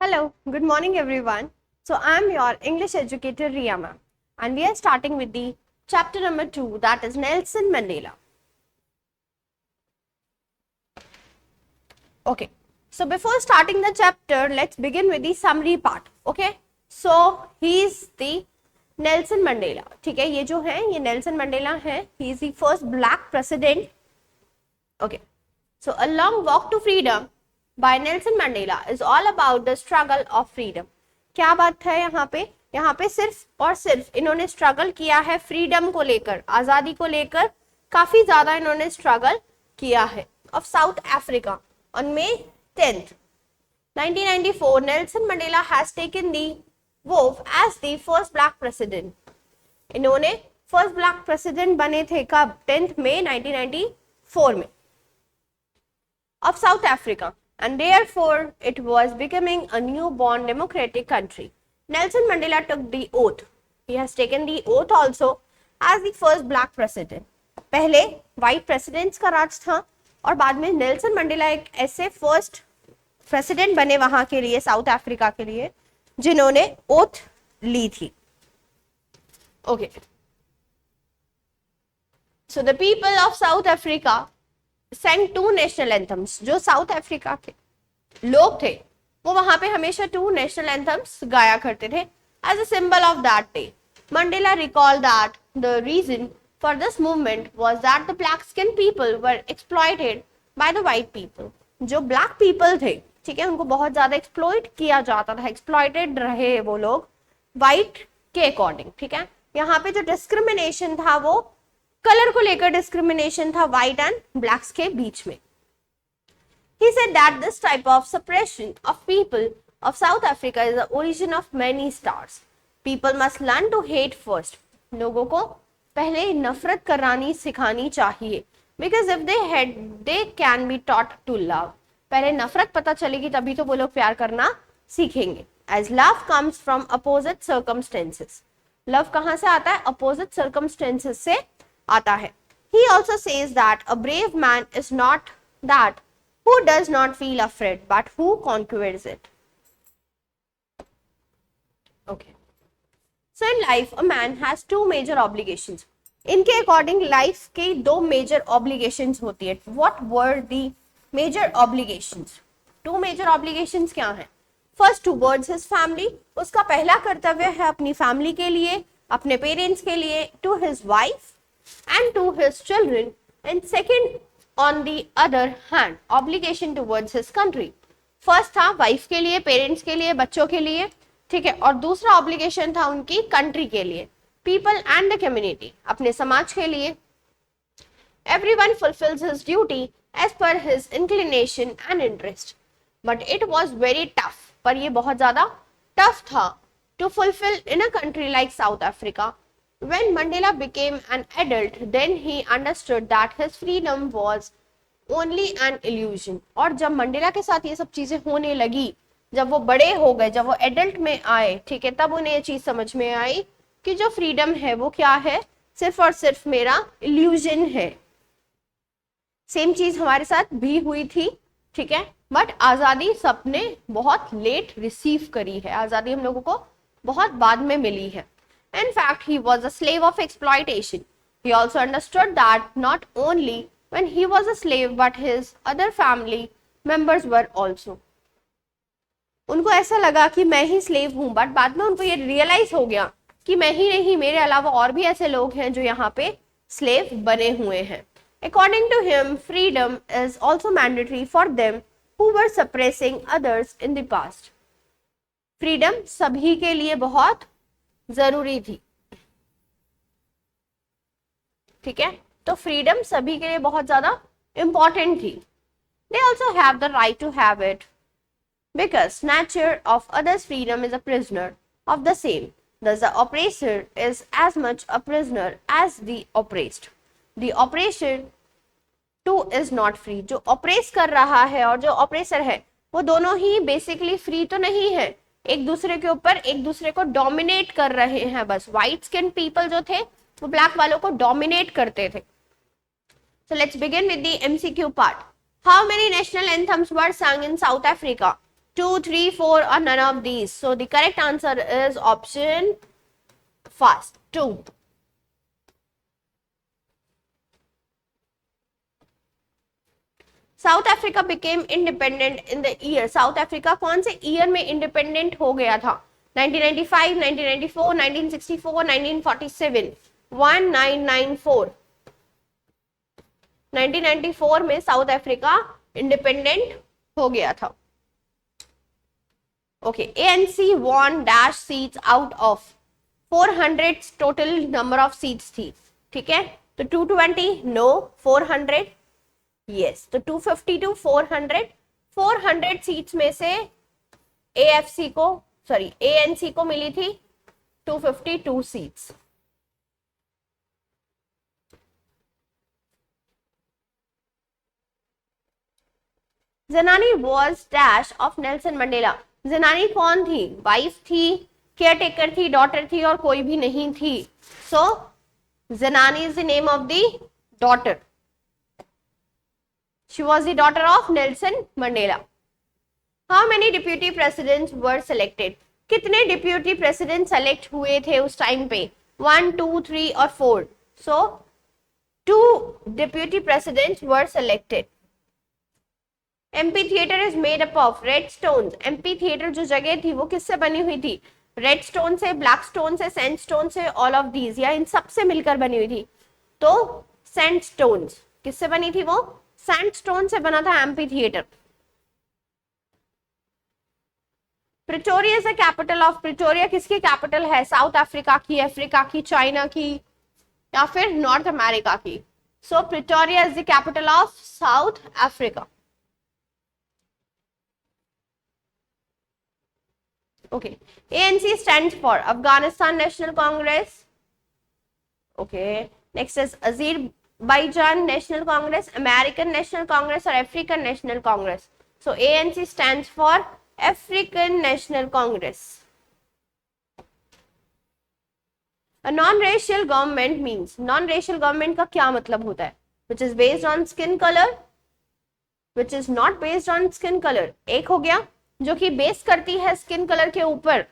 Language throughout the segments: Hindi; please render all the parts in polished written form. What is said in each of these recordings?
Hello, good morning everyone. So I am your English educator Riya ma'am and we are starting with the chapter number 2, that is Nelson Mandela. Okay, so before starting the chapter, let's begin with the summary part. Okay, so he is the Nelson Mandela. ठीक है, ये जो है ये Nelson Mandela है. He is the first black president. Okay, so A Long Walk to Freedom by Nelson Mandela is all about the struggle of freedom. क्या बात है यहाँ पे सिर्फ और सिर्फ इन्होंने स्ट्रगल किया है फ्रीडम को लेकर, आजादी को लेकर काफी ज्यादा इन्होंने स्ट्रगल किया है. Of South Africa on May 10th 1994 Nelson Mandela has taken the oath as the first black president. इन्होंने फर्स्ट ब्लैक प्रेसिडेंट बने थे कब? 10th May 1994 में of South Africa, and therefore it was becoming a newborn democratic country. Nelson Mandela took the oath. He has taken the oath also as the first black president. पहले white presidents का राज था और बाद में नेल्सन मंडेला एक ऐसे फर्स्ट प्रेसिडेंट बने वहां के लिए, साउथ अफ्रीका के लिए, जिन्होंने ओथ ली थी. Okay, so the people of South Africa sang 2 national anthems. जो साउथ अफ्रीका के लोग थे वो वहां पे हमेशा 2 नेशनल एंथम्स गाया करते थे as a symbol of that day. Mandela recall that the reason for this movement was that the black skinned people were exploited by the white people. जो black people थे, ठीक है, उनको बहुत ज्यादा एक्सप्लॉइट किया जाता था, एक्सप्लॉइटेड रहे वो लोग white के अकॉर्डिंग. ठीक है, यहाँ पे जो डिस्क्रिमिनेशन था वो कलर को लेकर डिस्क्रिमिनेशन था white and blacks के बीच में. He said that this type of suppression of people of South Africa is the origin of many stars. People must learn to hate first. लोगों को पहले नफरत करानी सिखानी चाहिए. Because if they hate, they can be taught to love. पहले नफरत पता चलेगी तभी तो वो लोग प्यार करना सीखेंगे. As love comes from opposite circumstances. Love कहाँ से आता है? Opposite circumstances से आता है. He also says that a brave man is not that who does not feel afraid, but who conquers it. Okay. So in life, a man has 2 major obligations. इनके अकॉर्डिंग लाइफ के 2 मेजर ऑब्लिगेशंस होती है. What were the major obligations? 2 major obligations क्या हैं? First, towards his family. उसका पहला कर्तव्य है अपनी फैमिली के लिए, अपने पेरेंट्स के लिए. To his wife and to his children. And second, on the other hand, obligation towards his country. First था वाइफ के लिए, पेरेंट्स के लिए, बच्चों के लिए, ठीक है, और दूसरा ऑब्लिगेशन था उनकी कंट्री के लिए, पीपल एंड द कम्युनिटी, अपने समाज के लिए. Everyone fulfills his duty as per his inclination and interest, but it was very tough. पर ये बहुत ज्यादा टफ था to fulfill in a country like South Africa. When Mandela became an adult, then he understood that his freedom was only an illusion. और जब मंडेला के साथ ये सब चीजें होने लगी, जब वो बड़े हो गए, जब वो एडल्ट में आए, ठीक है, तब उन्हें ये चीज समझ में आई कि जो फ्रीडम है वो क्या है, सिर्फ और सिर्फ मेरा इल्यूजन है. सेम चीज हमारे साथ भी हुई थी, ठीक है, बट आजादी सबने बहुत लेट रिसीव करी है. आजादी हम लोगों को बहुत बाद में मिली है. In fact, he was a slave of exploitation. He also understood that not only when he was a slave, but his other family members were also. उनको ऐसा लगा कि मैं ही स्लेव हूं, बट बाद में उनको ये रियलाइज हो गया कि मैं ही नहीं, मेरे अलावा और भी ऐसे लोग हैं जो यहाँ पे स्लेव बने हुए हैं. According to him, freedom is also mandatory for them who were suppressing others in the past. Freedom सभी के लिए बहुत जरूरी थी, ठीक है, तो फ्रीडम सभी के लिए बहुत ज्यादा इंपॉर्टेंट थी. They also have the right to have it because snatcher of others' freedom is a prisoner of the same. Thus, the oppressor is as much a prisoner as the oppressed. The oppressor too is not free. जो ऑपरेस कर रहा है और जो ऑपरेसर है वो दोनों ही बेसिकली फ्री तो नहीं है, एक दूसरे के ऊपर एक दूसरे को डोमिनेट कर रहे हैं. बस व्हाइट स्किन पीपल जो थे वो ब्लैक वालों को डोमिनेट करते थे. So let's begin with the MCQ part. How many national anthems were sung in South Africa? 2, 3, 4 or none of these? So the correct answer is option first, 2. South Africa became independent in the year, south Africa कौन से ईयर में इंडिपेंडेंट हो गया था? 1995, 1994, 1964, 1947, 1994। 1994 में साउथ अफ्रीका इंडिपेंडेंट हो गया था। Okay, ANC won dash seats out of 400 total number of seats थी, ठीक है? तो 220 नो, 400 यस, तो 250 टू 400, 400 सीट्स में से AFC को सॉरी ANC को मिली थी 252 seats. Zenani was dash of Nelson Mandela, Zenani कौन थी? वाइफ थी, केयरटेकर थी, डॉटर थी और कोई भी नहीं थी। So Zenani is the name of the daughter. She was the daughter of Nelson Mandela. How many deputy presidents were selected? कितने deputy president select हुए थे उस टाइम पे? 1, 2, 3 और 4. So 2 deputy presidents were selected. MP theater is made up of red stones. MP theater जो जगह थी वो किससे बनी हुई थी? रेड स्टोन से, ब्लैक स्टोन से, सैंडस्टोन से, ऑल ऑफ दीज, या इन सब से मिलकर बनी हुई थी। तो सैंडस्टोन्स किससे बनी थी? वो सैंडस्टोन से बना था amphitheatre. Pretoria is the capital of, Pretoria किसकी कैपिटल है? साउथ अफ्रीका की, अफ्रीका की, चाइना की या फिर नॉर्थ अमेरिका की? So Pretoria is the capital of South Africa. Okay, ANC stands for Afghanistan National Congress. Okay, next is Azerbaijan National Congress, American National Congress or African National Congress. So ANC stands for African National Congress. A non-racial government means, non-racial government का क्या मतलब होता है? Which is based on skin color, which is not based on skin color. एक हो गया जो कि बेस करती है स्किन कलर के ऊपर,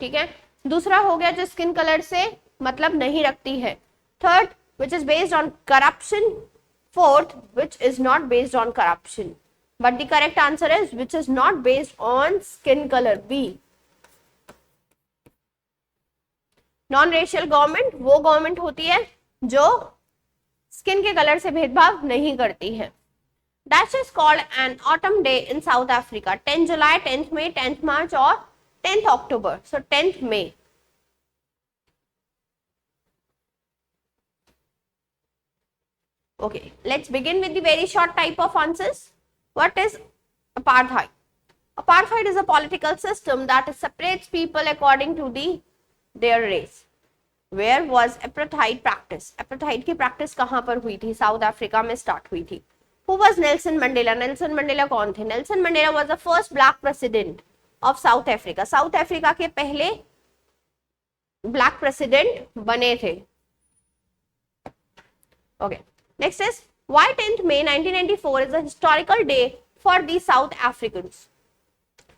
ठीक है? दूसरा हो गया जो स्किन कलर से मतलब नहीं रखती है। Third, which is based on corruption. Fourth, which is not based on corruption. But the correct answer is which is not based on skin colour, B. Non racial government वो गवर्नमेंट होती है जो स्किन के कलर से भेदभाव नहीं करती है। Dash is called an autumn day in South Africa. 10 July, 10th May, 10th March or 10th October. So 10th May. Okay, let's begin with the very short type of answers. What is apartheid? Apartheid is a political system that separates people according to their race. Where was apartheid practice? Apartheid की practice कहाँ पर हुई थी? South Africa में start हुई थी। Who was Nelson Mandela? Nelson Mandela कौन थे? Nelson Mandela was the first black president of South Africa. South Africa के पहले black president बने थे। Okay. Next is why 10th May 1994 is a historical day for the South Africans.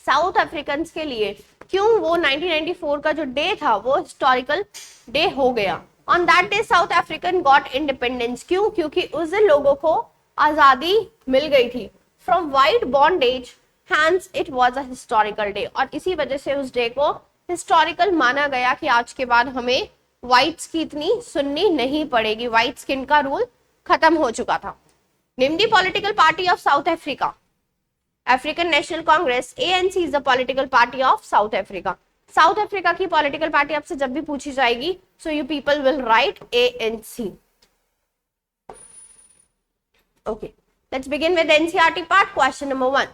South Africans के लिए क्यों वो 1994 का जो डे था वो historical day हो गया? On that day South African got independence. क्यों? क्योंकि उस दिन लोगों को आजादी मिल गई थी from white bondage, hence it was a historical day. और इसी वजह से उस डे को हिस्टोरिकल माना गया कि आज के बाद हमें व्हाइट्स की इतनी सुननी नहीं पड़ेगी, व्हाइट स्किन का रूल खत्म हो चुका था। Name the political party of South Africa. African National Congress, ANC is the political party of South Africa. South Africa की पॉलिटिकल पार्टी आपसे जब भी पूछी जाएगी so you people will write ANC। Okay, let's begin with the NCERT part. Question number 1.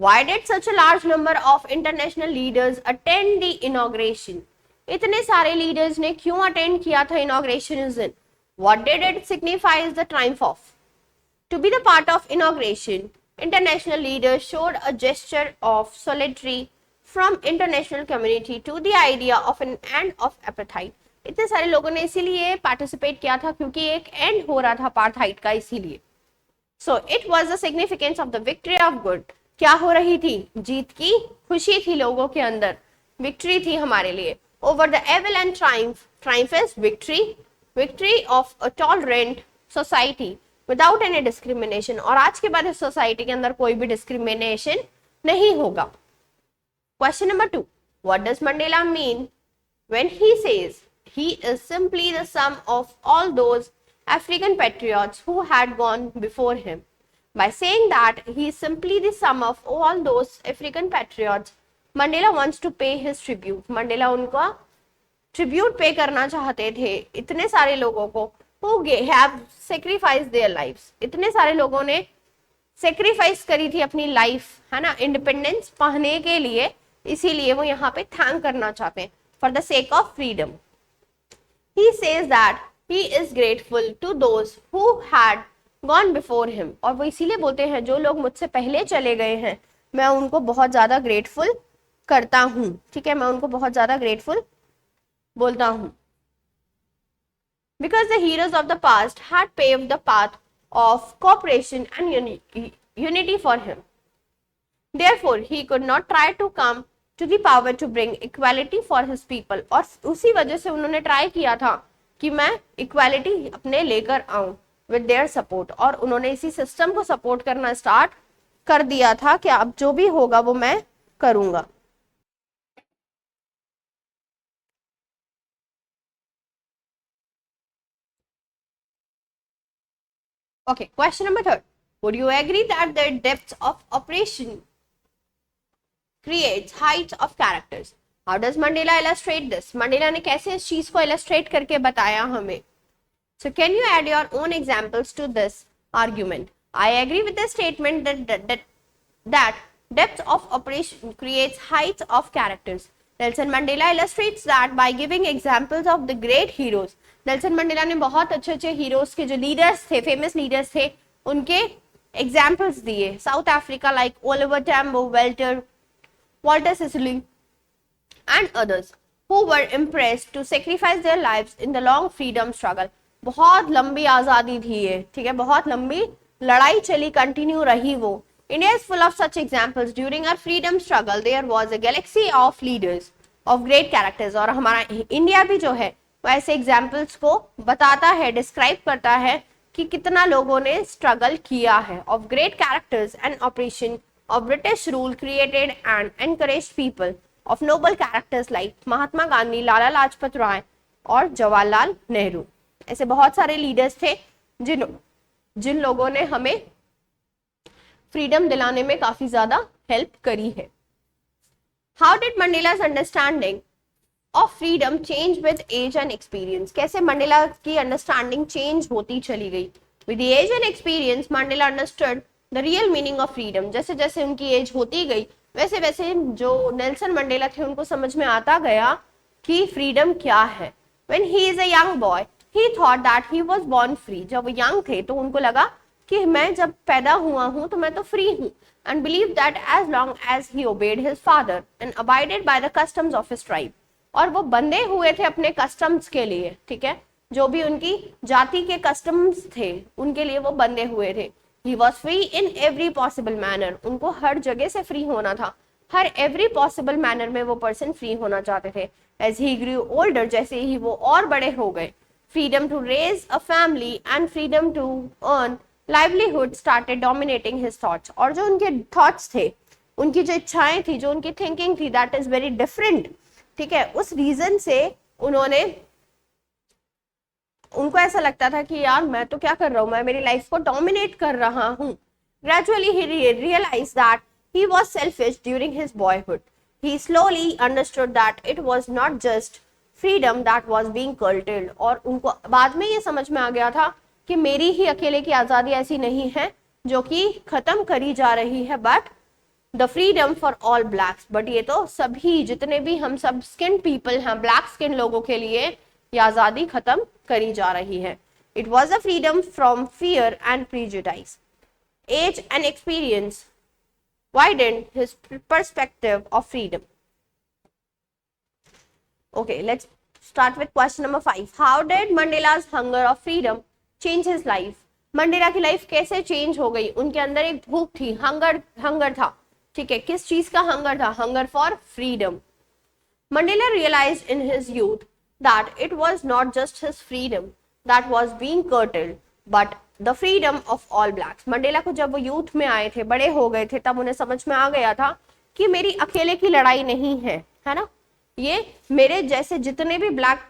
Why did such a large number of international leaders attend the inauguration? इतने सारे leaders ने क्यों attend किया था inauguration उस दिन? What did it signify the triumph of? To be the part of inauguration, international leaders showed a gesture of solidarity from international community to the idea of an end of apartheid. इतने सारे लोगों ने इसीलिए participate किया था क्योंकि एक end हो रहा था apartheid का, इसीलिए। So it was the significance of the victory of good क्या हो रही थी? जीत की खुशी थी लोगों के अंदर, विक्ट्री थी हमारे लिए over the evil and triumph. Triumph is victory, victory of a tolerant society without any discrimination. और आज के बाद इस सोसाइटी के अंदर कोई भी डिस्क्रिमिनेशन नहीं होगा. Question number 2, what does Mandela mean when he says he is simply the sum of all those African patriots who had gone before him? By saying that he is simply the sum of all those African patriots, Mandela wants to pay his tribute. Mandela उनका ट्रिब्यूट पे करना चाहते थे इतने सारे लोगों को who have sacrificed their lives. इतने सारे लोगों ने सेक्रीफाइस करी थी अपनी लाइफ, है ना, इंडिपेंडेंस पाने के लिए. इसीलिए वो यहाँ पे थैंक करना चाहते हैं for the sake of freedom. He says that he is grateful to those who had gone before him. और वो इसीलिए बोलते हैं जो लोग मुझसे पहले चले गए हैं मैं उनको बहुत ज्यादा ग्रेटफुल करता हूं. ठीक है, मैं उनको बहुत ज्यादा ग्रेटफुल बोलता हूं. Because the heroes of the past had paved the path of cooperation and unity for him. Therefore, he could not try to come to the power to bring equality for his people. और उसी वजह से उन्होंने ट्राई किया था कि मैं इक्वालिटी अपने लेकर आऊं with their support. और उन्होंने इसी सिस्टम को सपोर्ट करना स्टार्ट कर दिया था कि अब जो भी होगा वो मैं करूंगा. Okay, question number 3. Would you agree that the depth of operation creates height of characters? How does Mandela illustrate this? Mandela ने कैसे इस चीज को illustrate करके बताया हमें? So can you add your own examples to this argument? I agree with the statement that depth of operation creates height of characters. Nelson Mandela illustrates that by giving examples of the great heroes. Nelson Mandela ने बहुत अच्छे अच्छे हीरोज के जो लीडर्स थे, फेमस लीडर्स थे, उनके एग्जाम्पल्स दिए. South Africa like Oliver Tambo, Walter Sisulu and others who were impressed to sacrifice their lives in the long freedom struggle. बहुत लंबी आजादी थी ये, ठीक है, बहुत लंबी लड़ाई चली, कंटिन्यू रही वो. India is full of such examples. During our freedom struggle there was a galaxy of leaders of great characters. और हमारा इंडिया भी जो है वैसे एग्जाम्पल्स को बताता है, डिस्क्राइब करता है कि कितना लोगों ने स्ट्रगल किया है. Of great characters and operation of British rule created and encourage people of noble characters like Mahatma Gandhi, Lala Lajpat Rai और जवाहरलाल नेहरू. ऐसे बहुत सारे लीडर्स थे जिन लोगों ने हमें फ्रीडम दिलाने में काफी ज्यादा हेल्प करी है. How did Mandela's understanding of freedom change with age and experience? कैसे मंडेला की अंडरस्टैंडिंग चेंज होती चली गई? With age and experience Mandela understood the real meaning of freedom. जैसे जैसे उनकी एज होती गई वैसे वैसे जो नेल्सन मंडेला थे उनको समझ में आता गया कि फ्रीडम क्या है. When he is a young boy he thought that he was born free. जब वो यंग थे तो उनको लगा कि मैं जब पैदा हुआ हूं तो मैं तो फ्री हूं. And believe that as long as he obeyed his father and abided by the customs of his tribe. और वो बंधे हुए थे अपने कस्टम्स के लिए, ठीक है, जो भी उनकी जाति के कस्टम्स थे उनके लिए वो बंधे हुए थे. He was free in every possible manner. उनको हर जगह से फ्री होना था, हर एवरी पॉसिबल मैनर में वो पर्सन फ्री होना चाहते थे. एज ही ग्रू ओल्डर, जैसे ही वो और बड़े हो गए, freedom to raise a family and freedom to earn livelihood started dominating his thoughts. और जो उनके थॉट्स थे, उनकी जो इच्छाएं थी, जो उनकी थिंकिंग थी, दैट इज वेरी डिफरेंट. ठीक है, उस रीजन से उनको ऐसा लगता था कि यार मैं तो क्या कर रहा हूं, मैं मेरी लाइफ को डोमिनेट कर रहा हूं. Gradually he realised that he was selfish during his boyhood. He slowly understood that it was not just freedom that was being curtailed. और उनको बाद में ये समझ में आ गया था कि मेरी ही अकेले की आजादी ऐसी नहीं है जो कि खत्म करी जा रही है, but the freedom for all blacks. But ये तो सभी, जितने भी हम सब स्किन पीपल हैं, ब्लैक स्किन लोगों के लिए ये आजादी खत्म करी जा रही है. It was a freedom from fear and prejudice. Age and experience widened his perspective of freedom. Okay, let's start with question number 5. How did Mandela's hunger of freedom change his life? Mandela की लाइफ कैसे चेंज हो गई? उनके अंदर एक भूख थी, हंगर था. ठीक है, किस चीज का हंगर था? Hunger for freedom. Mandela realized in his youth that it was not just his freedom that was being curtailed, but the freedom of all blacks. Mandela को जब वो यूथ में आए थे, बड़े हो गए थे, तब उन्हें समझ में आ गया था कि मेरी अकेले की लड़ाई नहीं है ना, ये मेरे जैसे जितने भी ब्लैक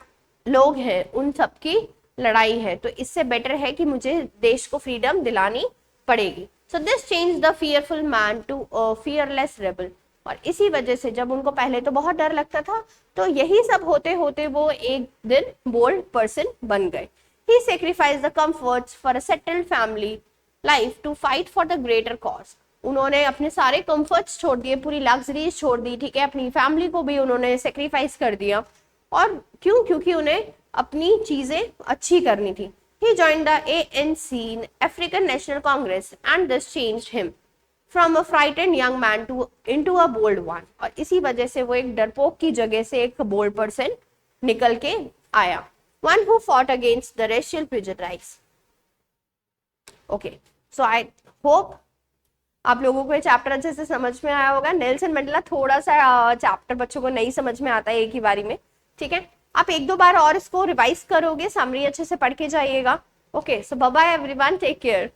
लोग हैं उन सब की लड़ाई है, तो इससे बेटर है कि मुझे देश को फ्रीडम दिलानी पड़ेगी. So this change the fearful man to fearless rebel. और इसी वजह से जब उनको पहले तो बहुत डर लगता था, तो यही सब होते होते वो एक दिन बोल्ड पर्सन बन गए. He sacrifice the comforts for a settled family life to fight for the greater cause. उन्होंने अपने सारे कंफर्ट्स छोड़ दिए, पूरी लग्जरीज छोड़ दी, ठीक है, अपनी फैमिली को भी उन्होंने सेक्रीफाइस कर दिया. और क्यों? क्योंकि उन्हें अपनी चीजें अच्छी करनी थी. He joined the ANC, African National Congress, and this changed him from a frightened young man into a bold one. और इसी वजह से वो एक डरपोक की जगह से एक बोल्ड पर्सन निकल के आया. One who fought against the racial prejudice. Okay, so I hope आप लोगों को ये चैप्टर अच्छे से समझ में आया होगा. नेल्सन मंडेला थोड़ा सा चैप्टर बच्चों को नहीं समझ में आता है एक ही बारी में, ठीक है. आप एक दो बार और इसको रिवाइज करोगे, समरी अच्छे से पढ़ के जाइएगा. Okay, so bye bye everyone, take care.